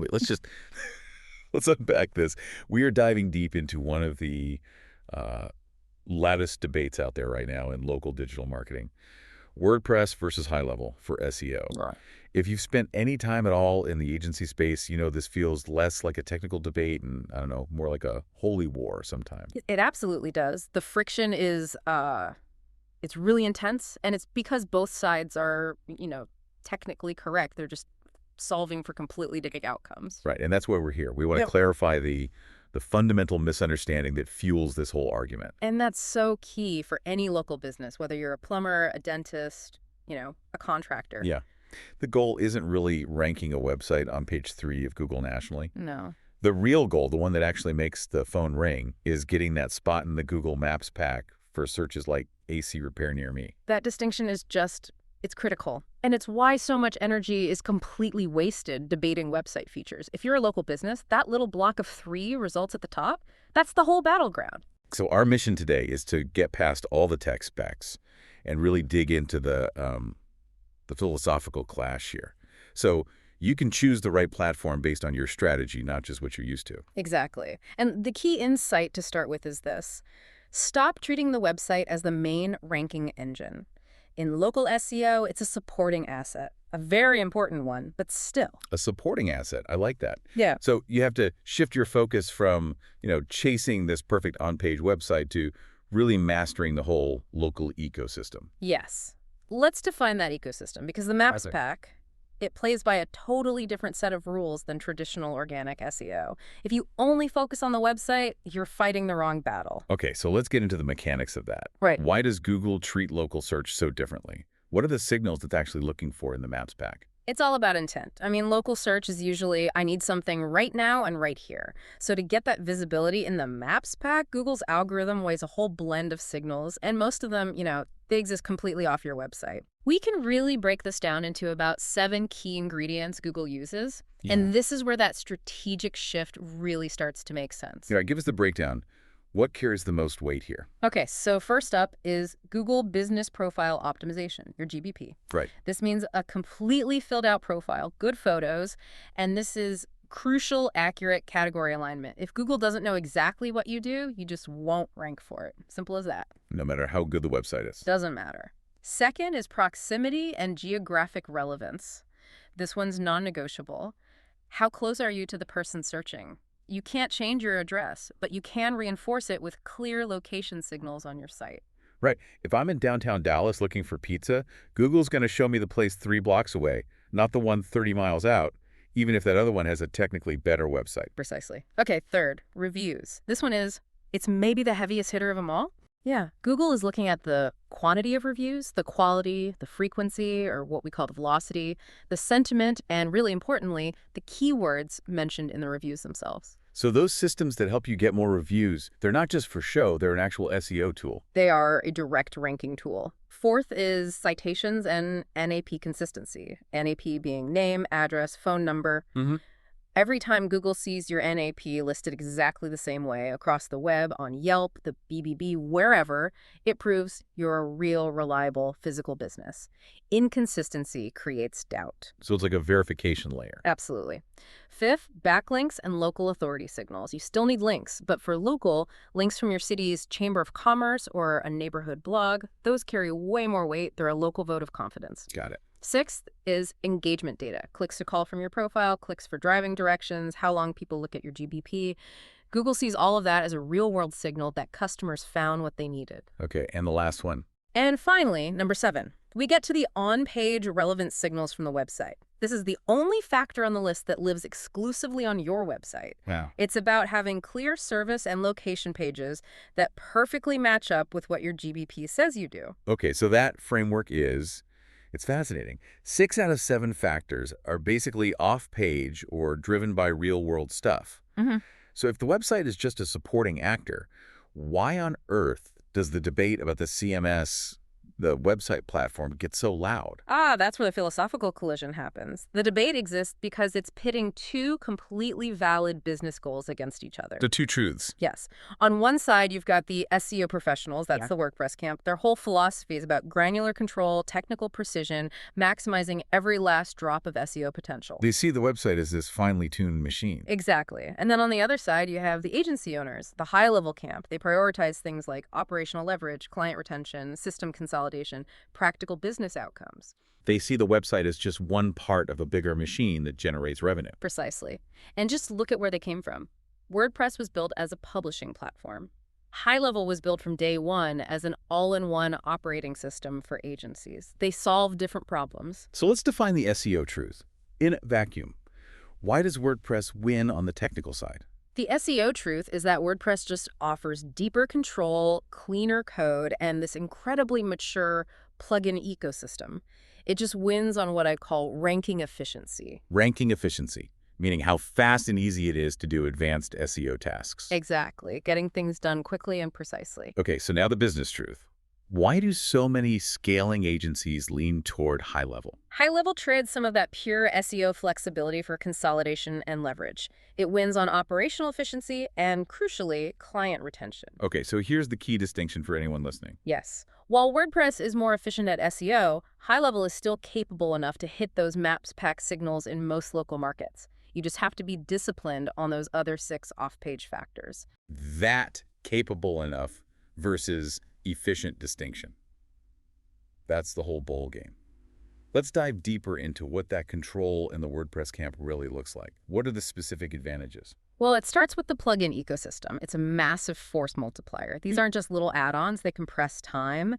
Wait, let's unpack this. We are diving deep into one of the uh, latest debates out there right now in local digital marketing. WordPress versus HighLevel for SEO. Right. If you've spent any time at all in the agency space, you know this feels less like a technical debate and, I don't know, more like a holy war sometimes. It absolutely does. The friction is it's really intense, and it's because both sides are, technically correct. They're just solving for completely different outcomes. Right, and that's why we're here. We want to Yep. clarify the fundamental misunderstanding that fuels this whole argument. And that's so key for any local business, whether you're a plumber, a dentist, a contractor. Yeah. The goal isn't really ranking a website on page 3 of Google nationally. No. The real goal, the one that actually makes the phone ring, is getting that spot in the Google Maps pack for searches like AC repair near me. That distinction is it's critical. And it's why so much energy is completely wasted debating website features. If you're a local business, that little block of 3 results at the top, that's the whole battleground. So our mission today is to get past all the tech specs and really dig into the philosophical clash here. So you can choose the right platform based on your strategy, not just what you're used to. Exactly. And the key insight to start with is this. Stop treating the website as the main ranking engine. In local SEO, it's a supporting asset, a very important one, but still. A supporting asset. I like that. Yeah. So you have to shift your focus from, chasing this perfect on-page website to really mastering the whole local ecosystem. Yes. Let's define that ecosystem, because the Maps see. pack, it plays by a totally different set of rules than traditional organic SEO. If you only focus on the website, you're fighting the wrong battle. Okay, so let's get into the mechanics of that. Right. Why does Google treat local search so differently? What are the signals it's actually looking for in the Maps pack? It's all about intent. I mean, local search is usually, I need something right now and right here. So to get that visibility in the Maps pack, Google's algorithm weighs a whole blend of signals, and most of them, they exist completely off your website. We can really break this down into about 7 key ingredients Google uses, and this is where that strategic shift really starts to make sense. Give us the breakdown. What carries the most weight here? Okay, so first up is Google Business Profile Optimization, your GBP. Right. This means a completely filled out profile, good photos, and this is crucial, accurate category alignment. If Google doesn't know exactly what you do, you just won't rank for it. Simple as that. No matter how good the website is. Doesn't matter. Second is proximity and geographic relevance. This one's non-negotiable. How close are you to the person searching? You can't change your address, but you can reinforce it with clear location signals on your site. Right. If I'm in downtown Dallas looking for pizza, Google's going to show me the place 3 blocks away, not the one 30 miles out, even if that other one has a technically better website. Precisely. Okay, third, reviews. This one it's maybe the heaviest hitter of them all. Yeah, Google is looking at the quantity of reviews, the quality, the frequency, or what we call the velocity, the sentiment, and really importantly, the keywords mentioned in the reviews themselves. So those systems that help you get more reviews, they're not just for show, they're an actual SEO tool. They are a direct ranking tool. Fourth is citations and NAP consistency. NAP being name, address, phone number. Every time Google sees your NAP listed exactly the same way across the web, on Yelp, the BBB, wherever, it proves you're a real, reliable physical business. Inconsistency creates doubt. So it's like a verification layer. Absolutely. Fifth, backlinks and local authority signals. You still need links, but for local, links from your city's Chamber of Commerce or a neighborhood blog, those carry way more weight. They're a local vote of confidence. Got it. Sixth is engagement data. Clicks to call from your profile, clicks for driving directions, how long people look at your GBP. Google sees all of that as a real-world signal that customers found what they needed. Okay, and the last one. And finally, number 7, we get to the on-page relevant signals from the website. This is the only factor on the list that lives exclusively on your website. Wow. It's about having clear service and location pages that perfectly match up with what your GBP says you do. Okay, so that framework it's fascinating. 6 out of 7 factors are basically off-page or driven by real-world stuff. So if the website is just a supporting actor, why on earth does the debate about the CMS the website platform gets so loud? Ah, that's where the philosophical collision happens. The debate exists because it's pitting two completely valid business goals against each other. The two truths. Yes. On one side, you've got the SEO professionals, that's Yeah. the WordPress camp. Their whole philosophy is about granular control, technical precision, maximizing every last drop of SEO potential. They see the website as this finely tuned machine. Exactly. And then on the other side, you have the agency owners, the high-level camp. They prioritize things like operational leverage, client retention, system consolidation, practical business outcomes. They see the website as just one part of a bigger machine that generates revenue. Precisely. And just look at where they came from. WordPress was built as a publishing platform. HighLevel was built from day one as an all-in-one operating system for agencies. They solve different problems. So let's define the SEO truth. In a vacuum, why does WordPress win on the technical side? The SEO truth is that WordPress just offers deeper control, cleaner code, and this incredibly mature plugin ecosystem. It just wins on what I call ranking efficiency. Ranking efficiency, meaning how fast and easy it is to do advanced SEO tasks. Exactly, getting things done quickly and precisely. Okay, so now the business truth. Why do so many scaling agencies lean toward HighLevel? HighLevel trades some of that pure SEO flexibility for consolidation and leverage. It wins on operational efficiency and, crucially, client retention. Okay, so here's the key distinction for anyone listening. Yes. While WordPress is more efficient at SEO, HighLevel is still capable enough to hit those maps pack signals in most local markets. You just have to be disciplined on those other 6 off-page factors. That capable enough versus efficient distinction. That's the whole bowl game. Let's dive deeper into what that control in the WordPress camp really looks like. What are the specific advantages? Well, it starts with the plugin ecosystem. It's a massive force multiplier. These aren't just little add-ons, they compress time.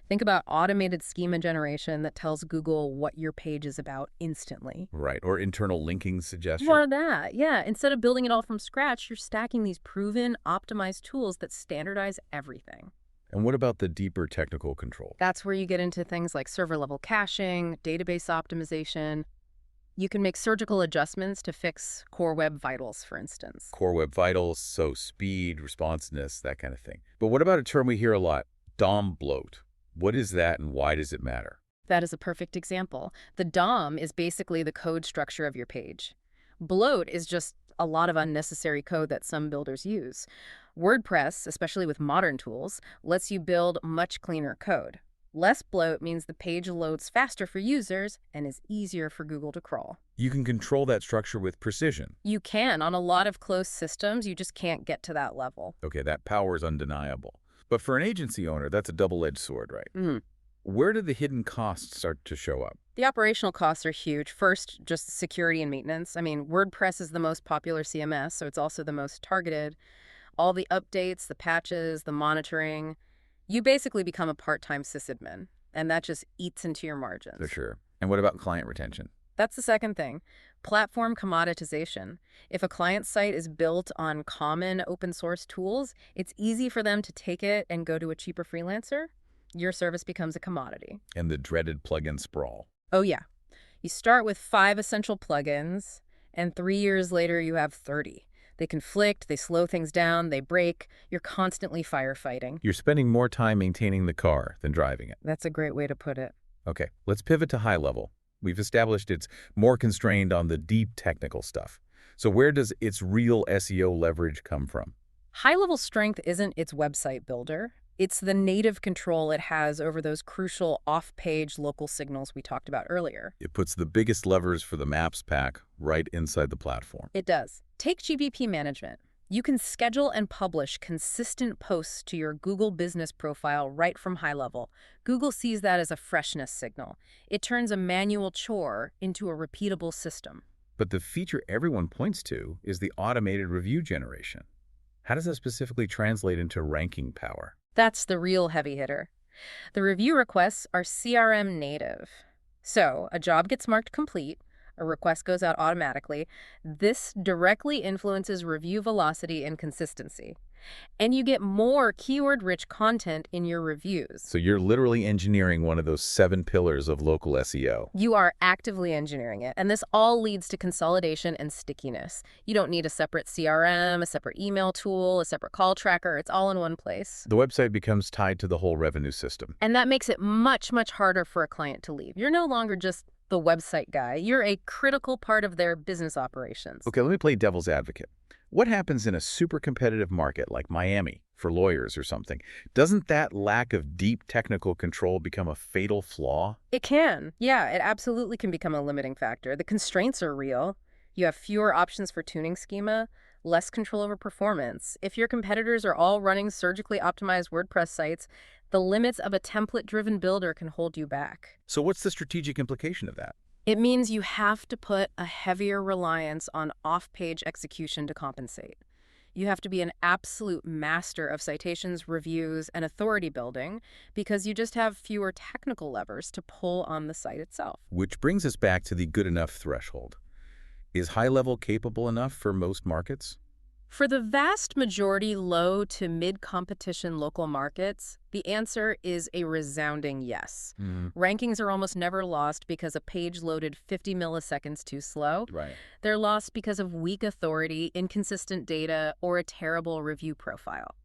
Think about automated schema generation that tells Google what your page is about instantly. Right, or internal linking suggestion. More of that, yeah. Instead of building it all from scratch, you're stacking these proven, optimized tools that standardize everything. And what about the deeper technical control? That's where you get into things like server-level caching, database optimization. You can make surgical adjustments to fix core web vitals, for instance. Core web vitals, so speed, responsiveness, that kind of thing. But what about a term we hear a lot, DOM bloat? What is that and why does it matter? That is a perfect example. The DOM is basically the code structure of your page. Bloat is just a lot of unnecessary code that some builders use. WordPress, especially with modern tools, lets you build much cleaner code. Less bloat means the page loads faster for users and is easier for Google to crawl. You can control that structure with precision. You can. On a lot of closed systems, you just can't get to that level. Okay, that power is undeniable. But for an agency owner, that's a double-edged sword, right? Mm. Where do the hidden costs start to show up? The operational costs are huge. First, just security and maintenance. I mean, WordPress is the most popular CMS, so it's also the most targeted. All the updates, the patches, the monitoring. You basically become a part-time sysadmin, and that just eats into your margins. For sure. And what about client retention? That's the second thing. Platform commoditization. If a client site is built on common open source tools, it's easy for them to take it and go to a cheaper freelancer. Your service becomes a commodity. And the dreaded plugin sprawl. Oh, yeah. You start with 5 essential plugins, and 3 years later you have 30. They conflict, they slow things down, they break. You're constantly firefighting. You're spending more time maintaining the car than driving it. That's a great way to put it. Okay, let's pivot to HighLevel. We've established it's more constrained on the deep technical stuff. So where does its real SEO leverage come from? HighLevel strength isn't its website builder. It's the native control it has over those crucial off-page local signals we talked about earlier. It puts the biggest levers for the maps pack right inside the platform. It does. Take GBP management. You can schedule and publish consistent posts to your Google business profile right from HighLevel. Google sees that as a freshness signal. It turns a manual chore into a repeatable system. But the feature everyone points to is the automated review generation. How does that specifically translate into ranking power? That's the real heavy hitter. The review requests are CRM native. So, a job gets marked complete, A request goes out automatically. This directly influences review velocity and consistency. And you get more keyword-rich content in your reviews. So you're literally engineering one of those 7 pillars of local SEO. You are actively engineering it, and this all leads to consolidation and stickiness. You don't need a separate CRM, a separate email tool, a separate call tracker. It's all in one place. The website becomes tied to the whole revenue system. And that makes it much, much harder for a client to leave. You're no longer just the website guy. You're a critical part of their business operations. Okay, let me play devil's advocate. What happens in a super competitive market like Miami for lawyers or something? Doesn't that lack of deep technical control become a fatal flaw? It can. Yeah, it absolutely can become a limiting factor. The constraints are real. You have fewer options for tuning schema, less control over performance. If your competitors are all running surgically optimized WordPress sites, the limits of a template-driven builder can hold you back. So what's the strategic implication of that? It means you have to put a heavier reliance on off-page execution to compensate. You have to be an absolute master of citations, reviews, and authority building because you just have fewer technical levers to pull on the site itself. Which brings us back to the good enough threshold. Is HighLevel capable enough for most markets? For the vast majority low to mid-competition local markets, the answer is a resounding yes. Rankings are almost never lost because a page loaded 50 milliseconds too slow. Right. They're lost because of weak authority, inconsistent data, or a terrible review profile.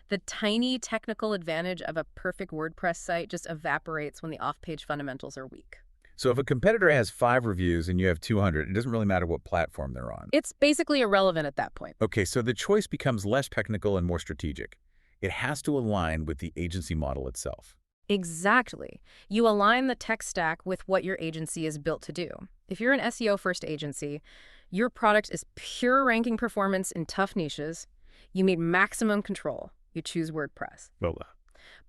The tiny technical advantage of a perfect WordPress site just evaporates when the off-page fundamentals are weak. So if a competitor has 5 reviews and you have 200, it doesn't really matter what platform they're on. It's basically irrelevant at that point. Okay, so the choice becomes less technical and more strategic. It has to align with the agency model itself. Exactly. You align the tech stack with what your agency is built to do. If you're an SEO-first agency, your product is pure ranking performance in tough niches. You need maximum control. You choose WordPress.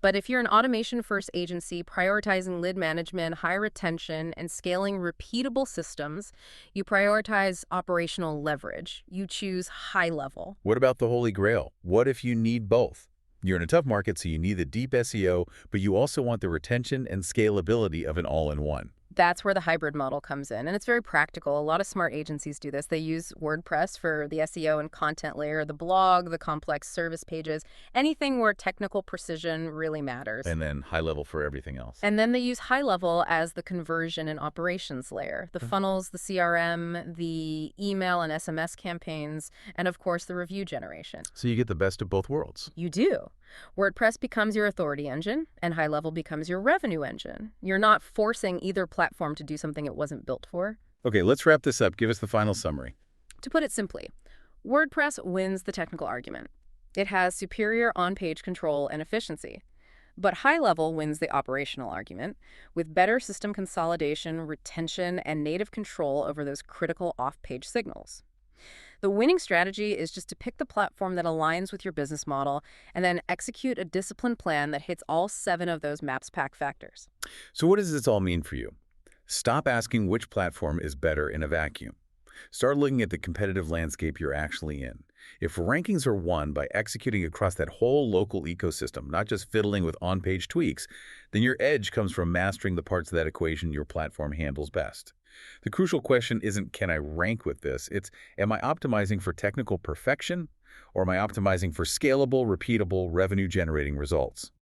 But if you're an automation-first agency prioritizing lead management, high retention, and scaling repeatable systems, you prioritize operational leverage. You choose HighLevel. What about the Holy Grail? What if you need both? You're in a tough market, so you need the deep SEO, but you also want the retention and scalability of an all-in-one. That's where the hybrid model comes in, and it's very practical. A lot of smart agencies do this. They use WordPress for the SEO and content layer, the blog, the complex service pages, anything where technical precision really matters. And then HighLevel for everything else. And then they use HighLevel as the conversion and operations layer, the funnels, the CRM, the email and SMS campaigns, and of course the review generation. So you get the best of both worlds. You do. WordPress becomes your authority engine, and HighLevel becomes your revenue engine. You're not forcing either platform to do something it wasn't built for. Okay, let's wrap this up. Give us the final summary. To put it simply, WordPress wins the technical argument. It has superior on-page control and efficiency. But HighLevel wins the operational argument with better system consolidation, retention, and native control over those critical off-page signals. The winning strategy is just to pick the platform that aligns with your business model and then execute a disciplined plan that hits all 7 of those MAPS pack factors. So what does this all mean for you? Stop asking which platform is better in a vacuum. Start looking at the competitive landscape you're actually in. If rankings are won by executing across that whole local ecosystem, not just fiddling with on-page tweaks, then your edge comes from mastering the parts of that equation your platform handles best. The crucial question isn't, can I rank with this? It's, am I optimizing for technical perfection, or am I optimizing for scalable, repeatable, revenue-generating results?